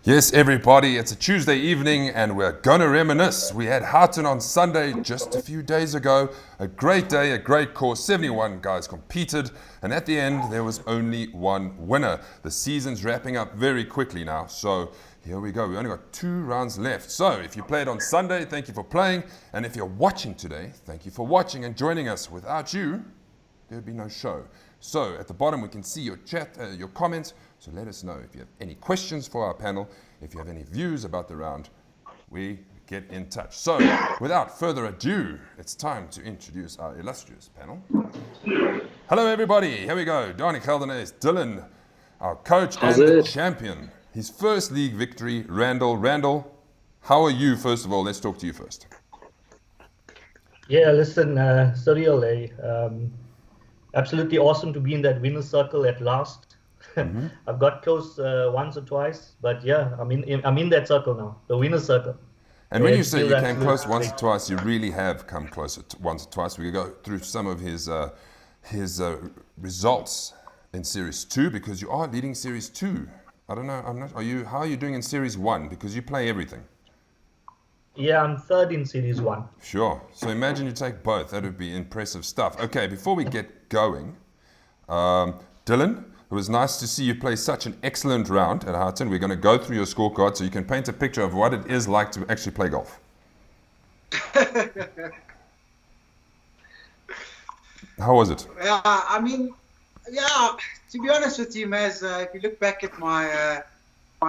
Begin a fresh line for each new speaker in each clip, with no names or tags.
Yes, everybody, it's a Tuesday evening and we're going to reminisce. We had Houghton on Sunday just a few days ago. A great day, a great course. 71 guys competed, and at the end, there was only one winner. The season's wrapping up very quickly now, so here we go. We only got 2 rounds left. So if you played on Sunday, thank you for playing. And if you're watching today, thank you for watching and joining us. Without you, there'd be no show. So at the bottom, we can see your chat, your comments. So let us know if you have any questions for our panel, if you have any views about the round, we get in touch. So without further ado, it's time to introduce our illustrious panel. Hello everybody, here we go. Donnie Geldenes, Dylan, our coach and the champion. His first league victory, Randall. Randall, how are you first of all? Let's talk to you first.
Yeah, listen, surreal, eh? Absolutely awesome to be in that winner's circle at last. Mm-hmm. I've got close once or twice, but yeah, I'm in that circle now, the winner's circle.
And when you say you came close once or twice, you really have come close once or twice. We go through some of his results in Series 2 because you are leading Series 2. I don't know. How are you doing in Series 1? Because you play everything.
Yeah, I'm third in Series 1.
Sure. So imagine you take both. That would be impressive stuff. Okay, before we get going, Dylan, it was nice to see you play such an excellent round at Houghton. We're going to go through your scorecard so you can paint a picture of what it is like to actually play golf. How was it?
To be honest with you, Maz, if you look back at my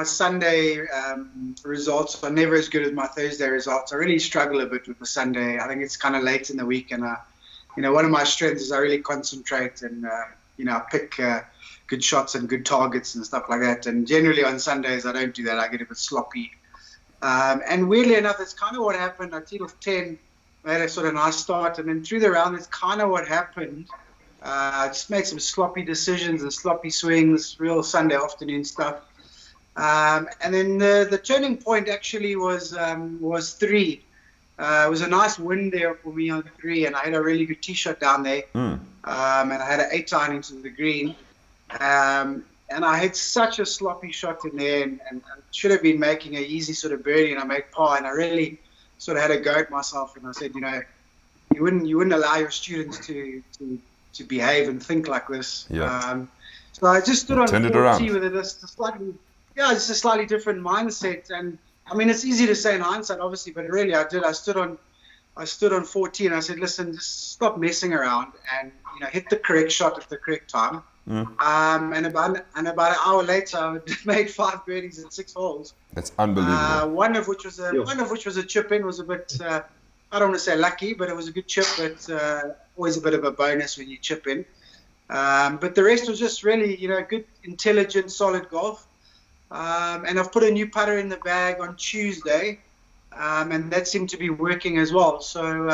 Sunday results are never as good as my Thursday results. I really struggle a bit with the Sunday. I think it's kind of late in the week, and one of my strengths is I really concentrate and I pick good shots and good targets and stuff like that. And generally on Sundays I don't do that. I get a bit sloppy. And weirdly enough, it's kind of what happened. I teed off 10, made a sort of nice start, and then through the round, it's kind of what happened. I just made some sloppy decisions and sloppy swings, real Sunday afternoon stuff. And then the turning point actually was 3. It was a nice wind there for me on 3, and I had a really good tee shot down there. And I had an 8-iron into the green. And I had such a sloppy shot in there and should have been making an easy sort of birdie, and I made par, and I really sort of had a go at myself, and I said, you wouldn't allow your students to behave and think like this.
Yeah.
So I just stood on 4T with
it
a slightly different mindset. And I mean, it's easy to say in hindsight, obviously, but really I did. I stood on 4T and I said, listen, just stop messing around and hit the correct shot at the correct time. And about an hour later, I made 5 birdies in 6 holes.
That's unbelievable.
One of which was a chip in. Was a bit I don't want to say lucky, but it was a good chip. But always a bit of a bonus when you chip in. But the rest was just really good, intelligent, solid golf. And I've put a new putter in the bag on Tuesday, and that seemed to be working as well. So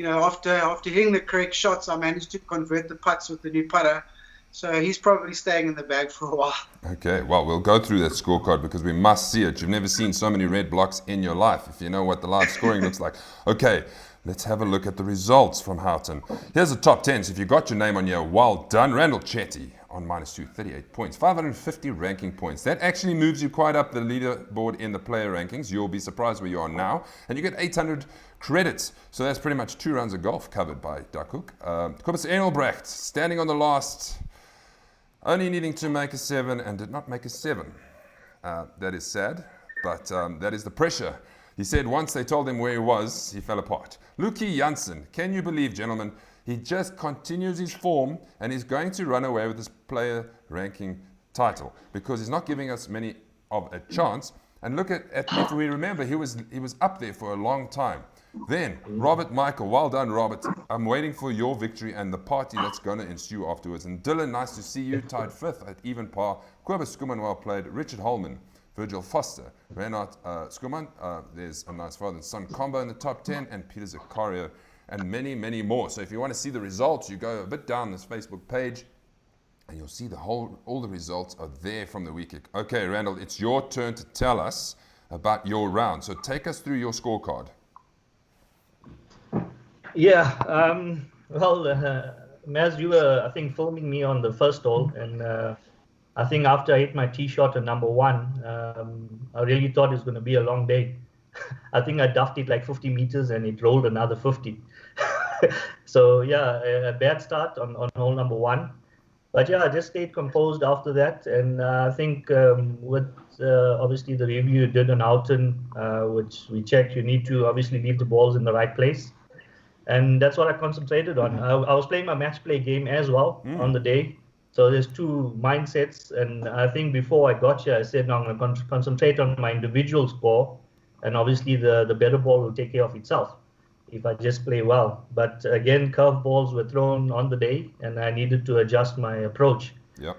after hitting the correct shots, I managed to convert the putts with the new putter. So he's probably staying in the bag for a while.
Okay, well, we'll go through that scorecard because we must see it. You've never seen so many red blocks in your life, if you know what the live scoring looks like. Okay, let's have a look at the results from Houghton. Here's the top 10. So if you got your name on here, well done. Randall Jetty on -2, 38 points, 550 ranking points. That actually moves you quite up the leaderboard in the player rankings. You'll be surprised where you are now. And you get 800 credits. So that's pretty much 2 rounds of golf covered by Dakhoek. Kobus Engelbrecht standing on the last, only needing to make a 7 and did not make a 7. That is sad, but that is the pressure. He said once they told him where he was, he fell apart. Luki Janssen, can you believe, gentlemen, he just continues his form and he's going to run away with this player ranking title because he's not giving us many of a chance. And look at if we remember, he was up there for a long time. Then, Robert Michael, well done, Robert. I'm waiting for your victory and the party that's going to ensue afterwards. And Dylan, nice to see you, tied 5th at even par. Kobus Skuman, well played. Richard Holman, Virgil Foster, Renat Skuman. There's a nice father and son combo in the top 10, and Peter Zakaria, and many, many more. So if you want to see the results, you go a bit down this Facebook page, and you'll see all the results are there from the week. Okay, Randall, it's your turn to tell us about your round. So take us through your scorecard.
Yeah, Maz, you were, I think, filming me on the first hole, and I think after I hit my tee shot on number 1, I really thought it was going to be a long day. I think I duffed it like 50 meters and it rolled another 50. So yeah, a bad start on hole number 1. But yeah, I just stayed composed after that. And I think with obviously the review you did on Houghton, which we checked, you need to obviously leave the balls in the right place. And that's what I concentrated on. I was playing my match play game as well on the day. So there's 2 mindsets. And I think before I got here, I said, no, I'm going to concentrate on my individual score. And obviously the better ball will take care of itself if I just play well. But again, curve balls were thrown on the day, and I needed to adjust my approach.
Yep.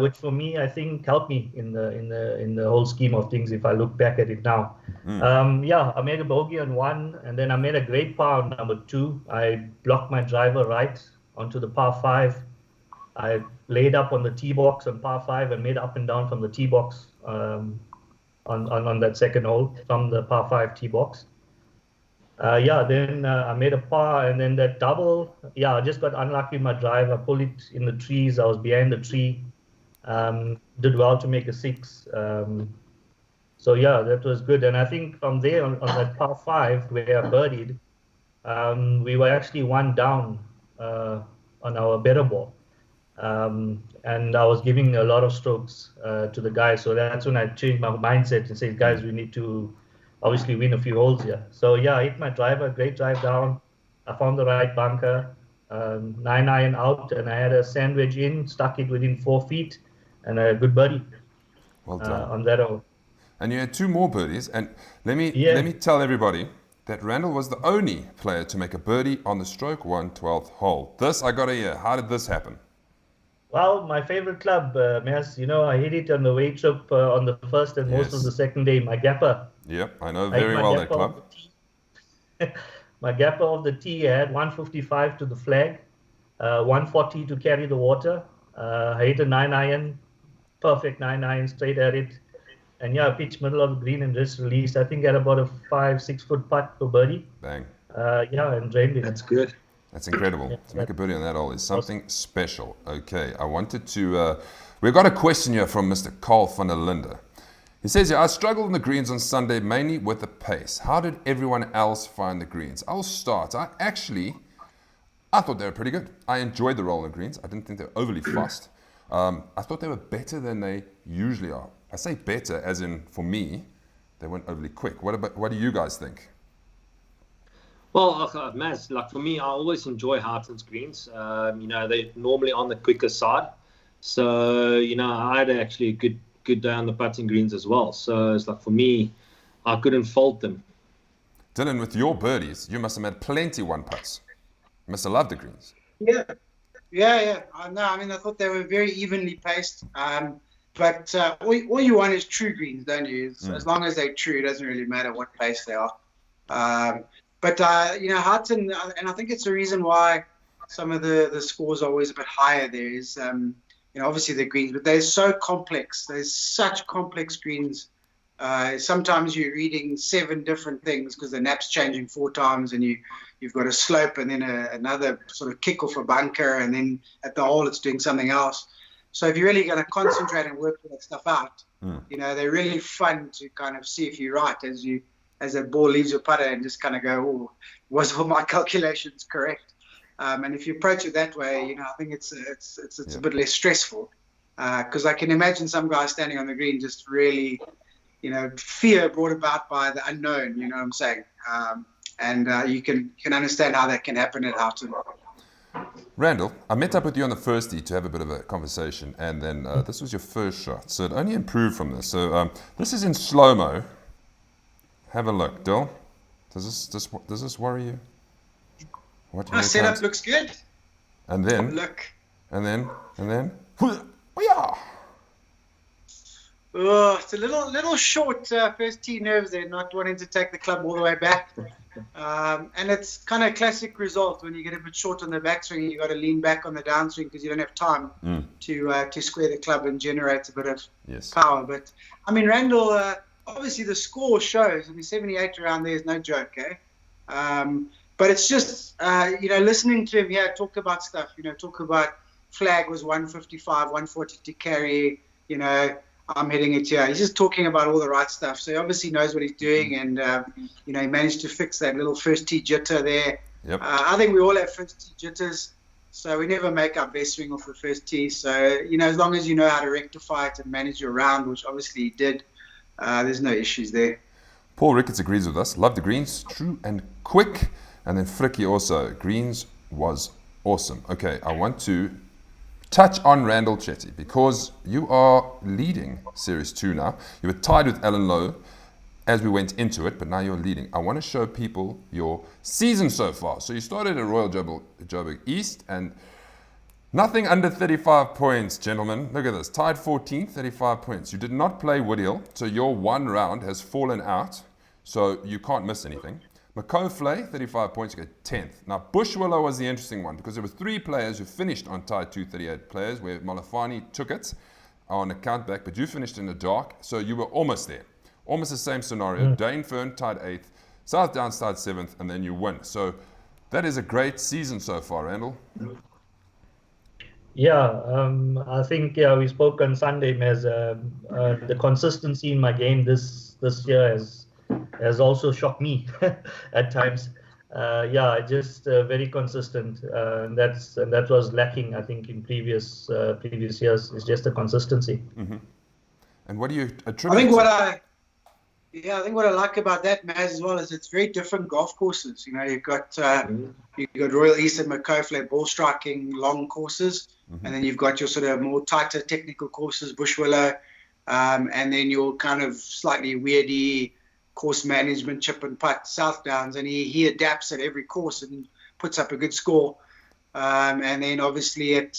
Which for me, I think helped me in the whole scheme of things. If I look back at it now, yeah, I made a bogey on 1, and then I made a great par on number 2. I blocked my driver right onto the par 5. I laid up on the tee box on par 5 and made up and down from the tee box on that second hole from the par 5 tee box. Yeah, then I made a par, and then that double. Yeah, I just got unlucky with my drive. I pulled it in the trees. I was behind the tree. Did well to make a 6. So yeah, that was good. And I think from there on that par 5 where I birdied, we were actually 1 down on our better ball. And I was giving a lot of strokes to the guys. So that's when I changed my mindset and said, guys, we need to obviously win a few holes here. So yeah, I hit my driver, great drive down. I found the right bunker, 9-iron out, and I had a sandwich in, stuck it within 4 feet, and a good birdie.
Well done.
On that hole.
And you had 2 more birdies. And let me tell everybody that Randall was the only player to make a birdie on the stroke 1 12th hole. This I got to hear. How did this happen?
Well, my favorite club, Mas, I hit it on the way trip on the first and most of the second day. My gapper.
Yep, I know very well that club.
My gapper of the tee had 155 to the flag, 140 to carry the water. I hit a 9-iron, perfect 9-iron straight at it. And yeah, I pitched middle of the green and just released. I think at about a 5-6 foot putt for birdie.
Bang.
Yeah, and drained it.
That's good.
That's incredible. To make a birdie on that hole is something special. Okay, I wanted to... we've got a question here from Mr. Carl van der Linde. He says here, I struggled in the greens on Sunday mainly with the pace. How did everyone else find the greens? I'll start. I thought they were pretty good. I enjoyed the roll on the greens. I didn't think they were overly fast. I thought they were better than they usually are. I say better as in, for me, they weren't overly quick. What do you guys think?
Well, Maz, like for me, I always enjoy Houghton's greens. They're normally on the quicker side. So, I had actually a good day on the putting greens as well. So it's like for me, I couldn't fault them.
Dylan, with your birdies, you must have had plenty 1-putts. You must have loved the greens.
Yeah. I thought they were very evenly paced. But all you want is true greens, don't you? As long as they're true, it doesn't really matter what pace they are. But Houghton, and I think it's the reason why some of the scores are always a bit higher there is, obviously the greens, but they're so complex. There's such complex greens. Sometimes you're reading 7 different things because the nap's changing 4 times, and you've got a slope and then another sort of kick off a bunker, and then at the hole it's doing something else. So if you're really going to concentrate and work that stuff out, they're really fun to kind of see if you're right as the ball leaves your putter and just kind of go, oh, was all my calculations correct? And if you approach it that way, I think it's a bit less stressful, because I can imagine some guys standing on the green just really, fear brought about by the unknown. You know what I'm saying? And you can understand how that can happen at Houghton.
Randall, I met up with you on the first tee to have a bit of a conversation, and then this was your first shot, so it only improved from this. So this is in slow-mo. Have a look, Dill. Does this worry you?
Our setup looks good.
And then
look.
And then yeah.
Oh, it's a little short first tee nerves there, not wanting to take the club all the way back. And it's kind of a classic result when you get a bit short on the backswing, you got to lean back on the downswing because you don't have time to square the club and generate a bit of power. But Randall, obviously the score shows. 78 around there is no joke, eh? But it's just listening to him talk about stuff. Talk about flag was 155, 140 to carry. I'm hitting it here. He's just talking about all the right stuff. So he obviously knows what he's doing, and he managed to fix that little first tee jitter there.
Yep.
I think we all have first tee jitters, so we never make our best swing off the first tee. So as long as you know how to rectify it and manage your round, which obviously he did, there's no issues there.
Paul Ricketts agrees with us. Love the greens, true and quick. And then Fricky also, greens was awesome. Okay, I want to touch on Randall Jetty because you are leading Series 2 now. You were tied with Alan Lowe as we went into it, but now you're leading. I want to show people your season so far. So you started at Royal Joburg East and nothing under 35 points, gentlemen. Look at this. Tied 14th, 35 points. You did not play Woodhill, so your one round has fallen out, so you can't miss anything. McCoflay, 35 points, you get 10th. Now, Bushwillow was the interesting one because there were 3 players who finished on tied 238 players, where Malafani took it on a countback, but you finished in the dark, so you were almost there. Almost the same scenario. Dane Fern tied 8th, South Downs tied 7th, and then you win. So that is a great season so far, Randall.
Yeah, I think we spoke on Sunday, Mez. The consistency in my game this year has also shocked me at times. Just very consistent. And that was lacking, I think, in previous years. It's just the consistency.
Mm-hmm. And what do you attribute?
I think what I like about that, Maz, as well, is it's very different golf courses. You've got Royal East and McCoflay ball striking long courses, and then you've got your sort of more tighter technical courses, Bushwillow, and then your kind of slightly weirdy course management, chip and putt, South Downs, and he adapts at every course and puts up a good score. And then obviously at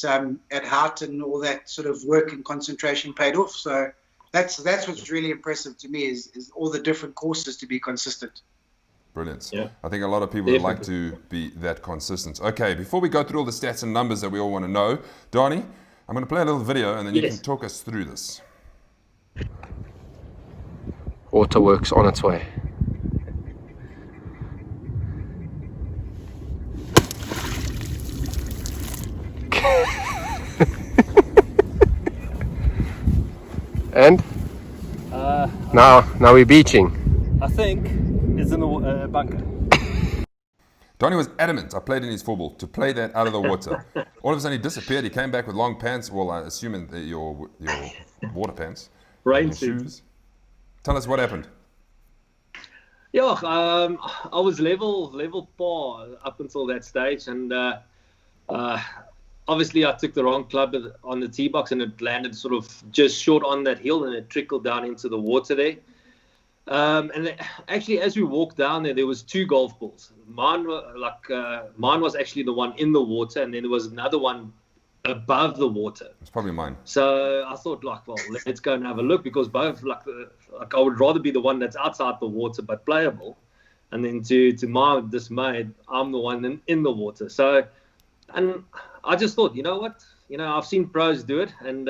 Houghton, all that sort of work and concentration paid off. So that's what's really impressive to me is all the different courses to be consistent.
Brilliant.
Yeah.
I think a lot of people would like to be that consistent. Okay, before we go through all the stats and numbers that we all want to know, Donnie, I'm going to play a little video and then you can talk us through this.
Waterworks on its way. And now we're beaching.
I think it's in the bunker.
Donnie was adamant, I played in his football, to play that out of the water. All of a sudden he disappeared. He came back with long pants. Well, I assume your water pants.
Rain
shoes. Tell us what happened.
Yeah, I was level par up until that stage, and obviously I took the wrong club on the tee box, and it landed sort of just short on that hill, and it trickled down into the water there. And actually, as we walked down there was 2 golf balls. Mine was actually the one in the water, and then there was another one above the water.
It's probably mine.
So I thought, let's go and have a look, because both, I would rather be the one that's outside the water but playable, and then to my dismay, I'm the one in the water. So, and I just thought, you know what? I've seen pros do it, and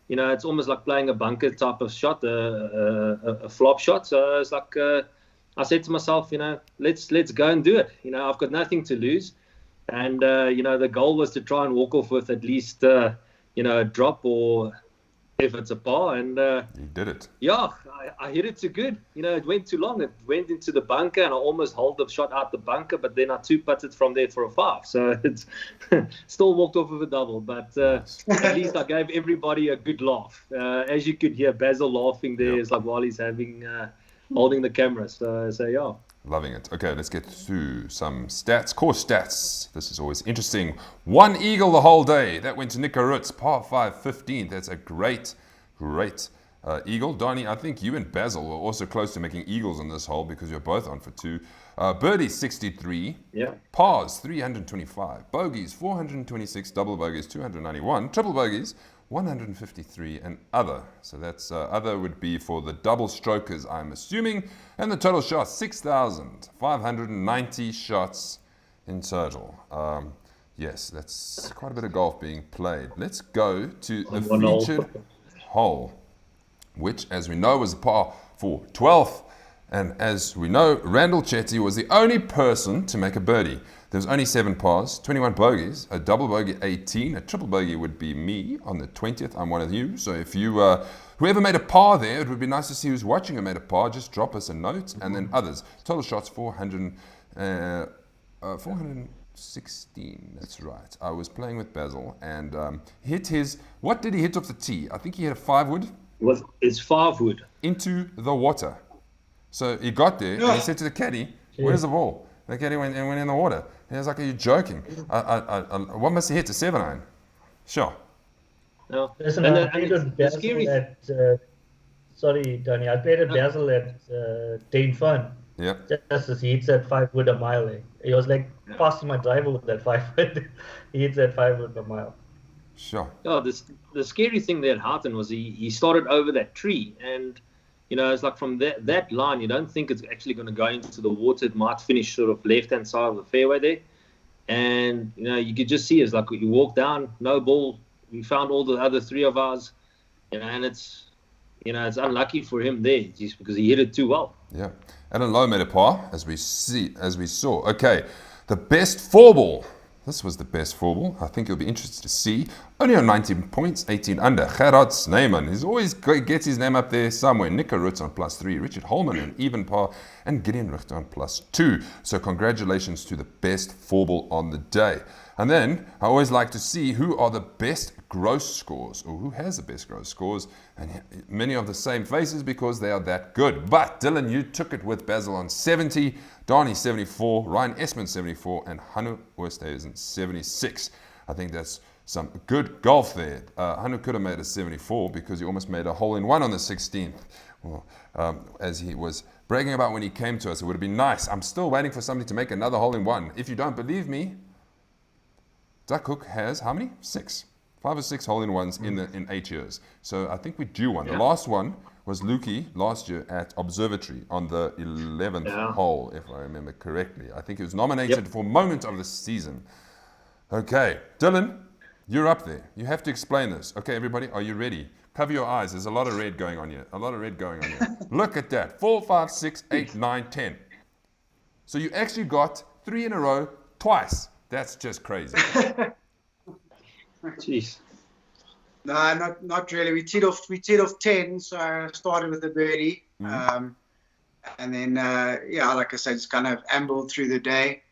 it's almost like playing a bunker type of shot, a flop shot. So it's like I said to myself, let's go and do it. I've got nothing to lose. And, the goal was to try and walk off with at least, a drop, or if it's a par. And
you did it.
Yeah, I hit it too good. It went too long. It went into the bunker, and I almost hauled the shot out the bunker, but then I 2-putted from there for a 5. So it's still walked off with a double. But at least I gave everybody a good laugh. As you could hear, Basil laughing there. It's like while he's holding the camera. So yeah.
Loving it. Okay, let's get through some stats. Course stats. This is always interesting. 1 eagle the whole day. That went to Nico Rutz, par 5, 15th. That's a great eagle. Donnie, I think you and Basil were also close to making eagles on this hole because you're both on for 2. Birdies, 63.
Yeah.
Pars, 325. Bogeys, 426. Double bogeys, 291. Triple bogeys, 153, and other. So that's other would be for the double strokers, I'm assuming. And the total shots, 6,590 shots in total. Yes, that's quite a bit of golf being played. Let's go to the featured hole, which, as we know, was a par for 12th. And as we know, Randall Jetty was the only person to make a birdie. There was only 7 pars, 21 bogeys, a double bogey 18, a triple bogey would be me on the 20th. I'm one of you. So if you, whoever made a par there, it would be nice to see who's watching who made a par. Just drop us a note. And then others. Total shots 416. That's right. I was playing with Basil and hit his. What did he hit off the tee? I think he hit a 5-wood.
It's 5-wood
Into the water. So he got there and he said to the caddy, "Where's the ball?" The caddy went in the water. He was like, "Are you joking? What must he hit? A 7-iron?" Sure.
No.
Listen,
And
I
the-
played
and
with
the
Basil
scary-
at, sorry, Danny, I played at Basil at Dane Fun.
Yeah.
Just as he hits at 5-wood a mile. He was like passing my driver with that 5-wood. He hits at 5-wood a mile.
Sure.
Oh, the scary thing there at Houghton was he started over that tree, and it's like from that line, you don't think it's actually going to go into the water. It might finish sort of left-hand side of the fairway there, and you could just see it's like you walk down, no ball. We found all the other 3 of ours, and it's unlucky for him there just because he hit it too well.
Yeah. Alan Lowe made a par, as we saw. Okay. The best 4-ball. This was the best 4-ball. I think you'll be interested to see. Only on 19 points, 18 under. Gerard Snyman. He's always gets his name up there somewhere. Nico Rutz on +3. Richard Holman an even par. And Gideon Richter on +2. So congratulations to the best 4-ball on the day. And then I always like to see who are the best gross scores, or who has the best gross scores. And many of the same faces because they are that good. But Dylan, you took it with Basil on 70, Donnie 74, Ryan Esmond 74, and Hannu Oosthuizen 76. I think that's some good golf there. Hannu could have made a 74 because he almost made a hole-in-one on the 16th. Well, as he was bragging about when he came to us, it would have been nice. I'm still waiting for somebody to make another hole-in-one. If you don't believe me, Duck Hook has how many? 6. 5 or 6 hole-in-ones in 8 years. So I think we're due one. The last one was Lukey last year at Observatory on the 11th hole, if I remember correctly. I think he was nominated for Moment of the Season. Okay, Dylan, you're up there. You have to explain this. Okay, everybody, are you ready? Cover your eyes. There's a lot of red going on here. Look at that. 4, 5, 6, 8, 9, 10. So you actually got 3 in a row twice. That's just crazy.
Jeez.
No, not really. We teed off 10, so I started with a birdie. And then, like I said, just kind of ambled through the day.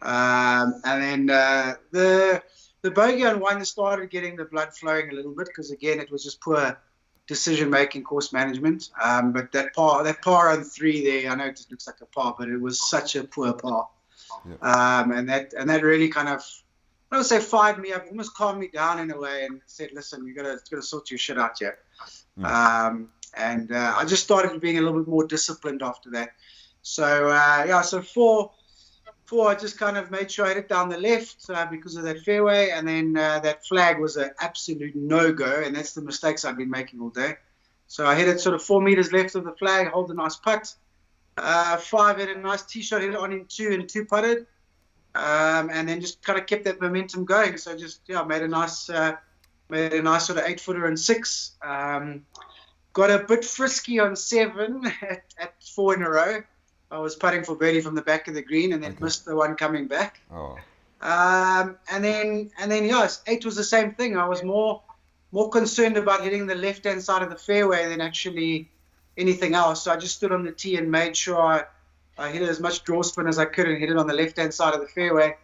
And then the bogey on 1 started getting the blood flowing a little bit because, again, it was just poor decision-making, course management. But that par on 3 there, I know it looks like a par, but it was such a poor par. And that really kind of, I don't say fired me up, almost calmed me down in a way and said, "Listen, you gotta sort your shit out here." I just started being a little bit more disciplined after that. So so four, I just kind of made sure I hit it down the left because of that fairway, and then that flag was an absolute no-go, and that's the mistakes I've been making all day. So I hit it sort of 4 meters left of the flag, hold a nice putt. 5 hit a nice tee shot, hit it on in 2 and 2 putted. And then just kind of kept that momentum going. So just made a nice sort of 8-footer and 6. Got a bit frisky on 7 at 4 in a row. I was putting for birdie from the back of the green and then missed the one coming back. And then 8 was the same thing. I was more concerned about hitting the left-hand side of the fairway than actually anything else. So I just stood on the tee and made sure I hit as much draw spin as I could and hit it on the left-hand side of the fairway.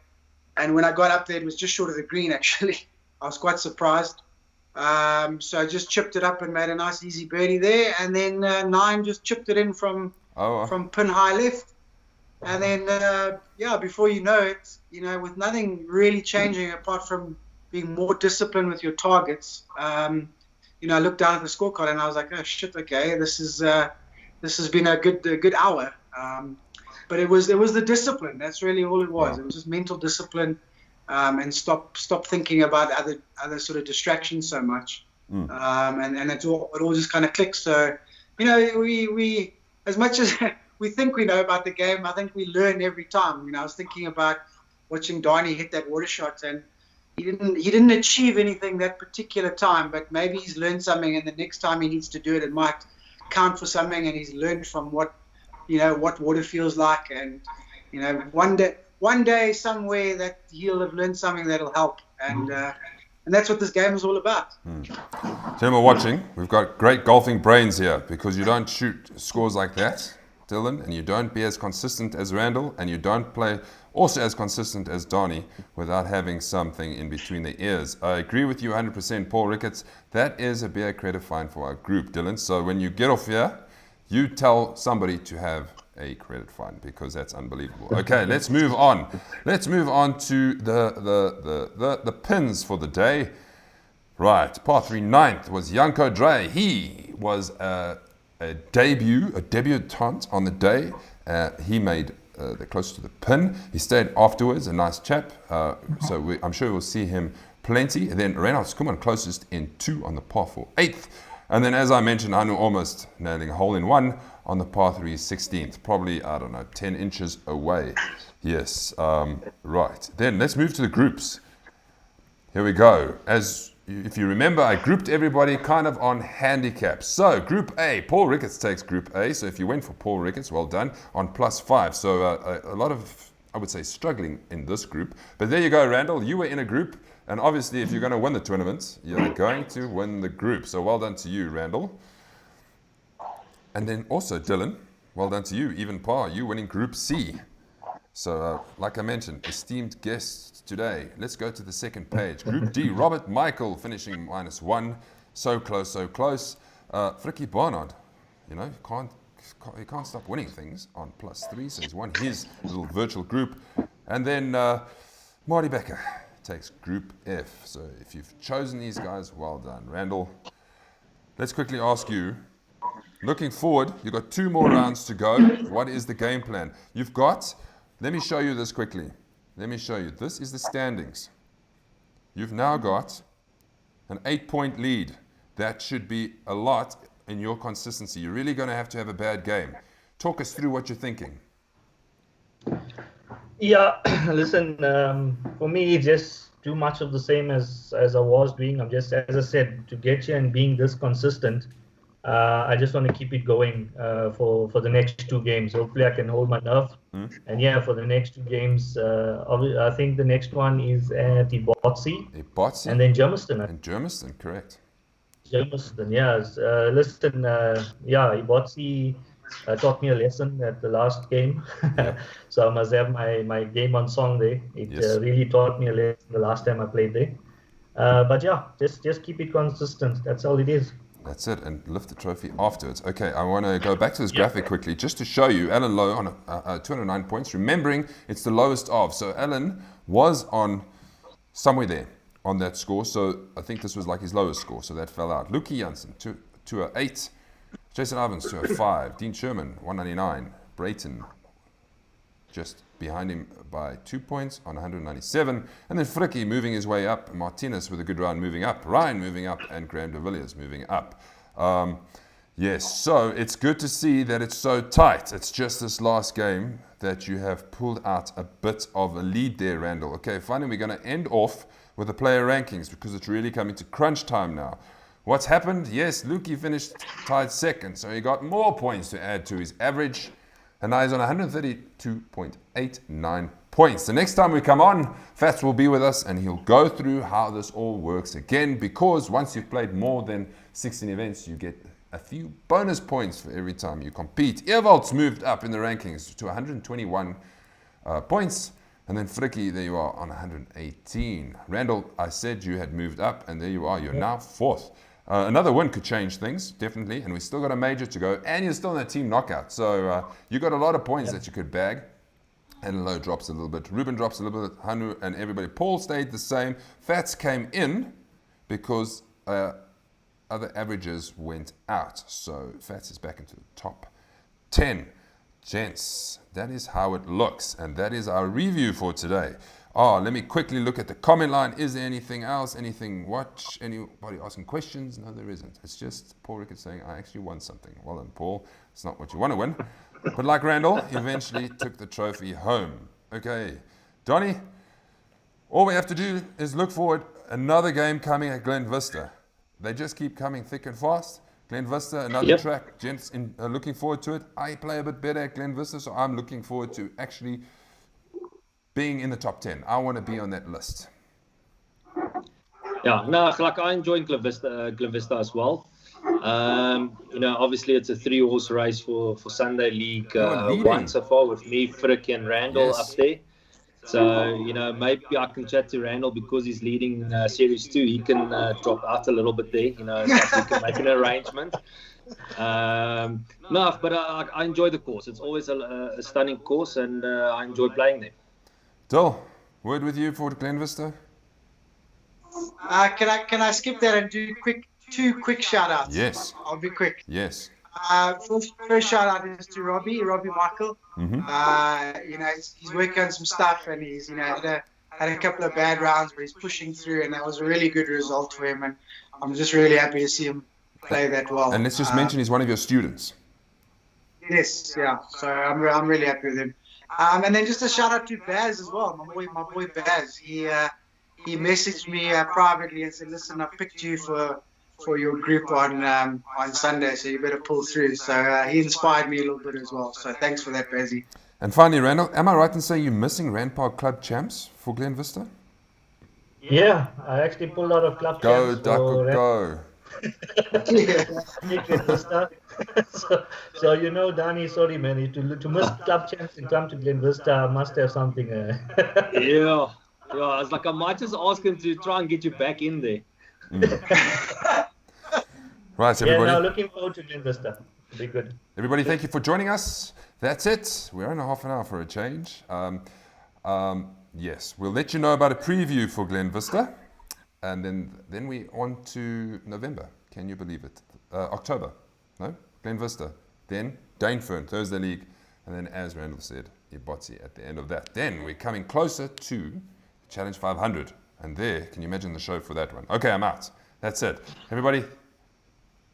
And when I got up there, it was just short of the green, actually. I was quite surprised. So I just chipped it up and made a nice, easy birdie there. And then 9 just chipped it in from pin high left. And then, before you know it, with nothing really changing apart from being more disciplined with your targets, I looked down at the scorecard and I was like, oh, shit, okay, this has been a good hour. But it was the discipline. That's really all it was. It was just mental discipline, and stop thinking about other sort of distractions so much. And it all just kind of clicked. So, we as much as we think we know about the game, I think we learn every time. I was thinking about watching Donnie hit that water shot, and he didn't achieve anything that particular time, but maybe he's learned something, and the next time he needs to do it, it might count for something, and he's learned from what what water feels like, and one day somewhere that he'll have learned something that'll help, and that's what this game is all about.
Gentlemen watching, we've got great golfing brains here because you don't shoot scores like that, Dylan, and you don't be as consistent as Randall, and you don't play also as consistent as Donnie without having something in between the ears. I agree with you 100%, Paul Ricketts. That is a BA credit fine for our group, Dylan. So when you get off here, you tell somebody to have a credit fine because that's unbelievable. Okay, let's move on. Let's move on to the pins for the day. Right, par 3 ninth was Janko Dre. He was a debutant on the day. He made the close to the pin. He stayed afterwards, a nice chap. So I'm sure we'll see him plenty. And then Reynolds Skuman closest in 2 on the par 4 8th. And then, as I mentioned, Anu almost nailing a hole in 1 on the par 3 16th. Probably, 10 inches away. Yes, right. Then let's move to the groups. Here we go. If you remember, I grouped everybody kind of on handicaps. So, Group A, Paul Ricketts takes Group A. So, if you went for Paul Ricketts, well done, on +5. So, a lot of, I would say, struggling in this group. But there you go, Randall. You were in a group. And obviously, if you're going to win the tournament, you're going to win the group. So, well done to you, Randall. And then also, Dylan, well done to you. Even par, you winning Group C. So, like I mentioned, esteemed guests today. Let's go to the second page. Group D, Robert Michael finishing -1. So close, so close. Frikkie Barnard, he can't stop winning things on +3. So he's won his little virtual group. And then Marty Becker takes Group F. So if you've chosen these guys, well done. Randall, let's quickly ask you, looking forward, you've got 2 more rounds to go. What is the game plan? Let me show you this quickly. Let me show you. This is the standings. You've now got an 8-point lead. That should be a lot in your consistency. You're really going to have a bad game. Talk us through what you're thinking.
Yeah, listen, for me, just too much of the same as I was doing. I'm just, as I said, to get here and being this consistent, I just want to keep it going for the next 2 games. Hopefully, I can hold my nerve. And yeah, for the next 2 games, I think the next one is at Ibotsi. And then Germiston.
And Germiston, correct.
Germiston, yeah. Listen, Ibotsi taught me a lesson at the last game.
Yeah.
So I must have my game on song there. It really taught me a lesson the last time I played there. But yeah, just keep it consistent. That's all it is.
That's it, and lift the trophy afterwards. Okay, I want to go back to this graphic quickly just to show you Alan Lowe on 209 points. Remembering it's the lowest of. So Alan was on somewhere there on that score. So I think this was like his lowest score. So that fell out. Luki Janssen, 208. Jason Ivans, 205. Dean Sherman, 199. Brayton, just behind him by 2 points on 197. And then Frikkie moving his way up. Martinez with a good round moving up. Ryan moving up. And Graham de Villiers moving up. Yes, so it's good to see that it's so tight. It's just this last game that you have pulled out a bit of a lead there, Randall. Okay, finally we're going to end off with the player rankings because it's really coming to crunch time now. What's happened? Yes, Lukey finished tied second, so he got more points to add to his average. And now he's on 132.89 points. The next time we come on, Fats will be with us and he'll go through how this all works again, because once you've played more than 16 events, you get a few bonus points for every time you compete. Earwald's moved up in the rankings to 121 points. And then Frikkie, there you are on 118. Randall, I said you had moved up, and there you are. You're now fourth. Another win could change things, definitely, and we still got a major to go, and you're still in that team knockout. So you got a lot of points that you could bag. And Low drops a little bit. Ruben drops a little bit. Hanu and everybody. Paul stayed the same. Fats came in because other averages went out. So Fats is back into the top 10. Gents, that is how it looks, and that is our review for today. Let me quickly look at the comment line. Is there anything else? Anything? Watch? Anybody asking questions? No, there isn't. It's just Paul Ricketts saying, I actually won something. Well done, Paul. It's not what you want to win. But like Randall, he eventually took the trophy home. Okay. Donnie, all we have to do is look forward. Another game coming at Glen Vista. They just keep coming thick and fast. Glen Vista, another
Yep.
track. Gents, looking forward to it. I play a bit better at Glen Vista, so I'm looking forward to actually being in the top 10. I want to be on that list.
Yeah, no, like I enjoy Glen Vista as well. Obviously it's a 3-horse race for Sunday League
leading.
1 so far with me, Frick and Randall
Yes.
up there. So, maybe I can chat to Randall because he's leading Series 2. He can drop out a little bit there, so we can make an arrangement. No, but I enjoy the course. It's always a stunning course, and I enjoy playing there.
Dill, word with you for Glen Vista?
Can I skip that and do two quick shout outs?
Yes.
I'll be quick.
Yes.
First shout out is to Robbie Michael.
Mm-hmm.
He's working on some stuff, and he's had a couple of bad rounds, but he's pushing through, and that was a really good result for him. And I'm just really happy to see him play that well.
And let's just mention he's one of your students.
Yes, yeah. So I'm really happy with him. And then just a shout out to Baz as well, my boy Baz. He messaged me privately and said, "Listen, I picked you for your group on Sunday, so you better pull through." So he inspired me a little bit as well. So thanks for that, Bazzy.
And finally, Randall, am I right in saying you're missing Rand Park Club champs for Glen Vista?
Yeah, I actually pulled out of club
Go,
champs
Duck, go.
so Danny, sorry man, to miss club champs and come to Glen Vista, I must have something.
Yeah, I was like, I might just ask him to try and get you back in there.
Right,
Yeah,
everybody.
now looking forward to Glen Vista. It'll be good.
Everybody, thank you for joining us. That's it. We're on a half an hour for a change. Yes, we'll let you know about a preview for Glen Vista. And then we on to November. Can you believe it? October. No? Glen Vista. Then Danefern, Thursday League. And then, as Randall said, Ibotsi at the end of that. Then we're coming closer to Challenge 500. And there, can you imagine the show for that one? Okay, I'm out. That's it. Everybody,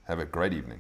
have a great evening.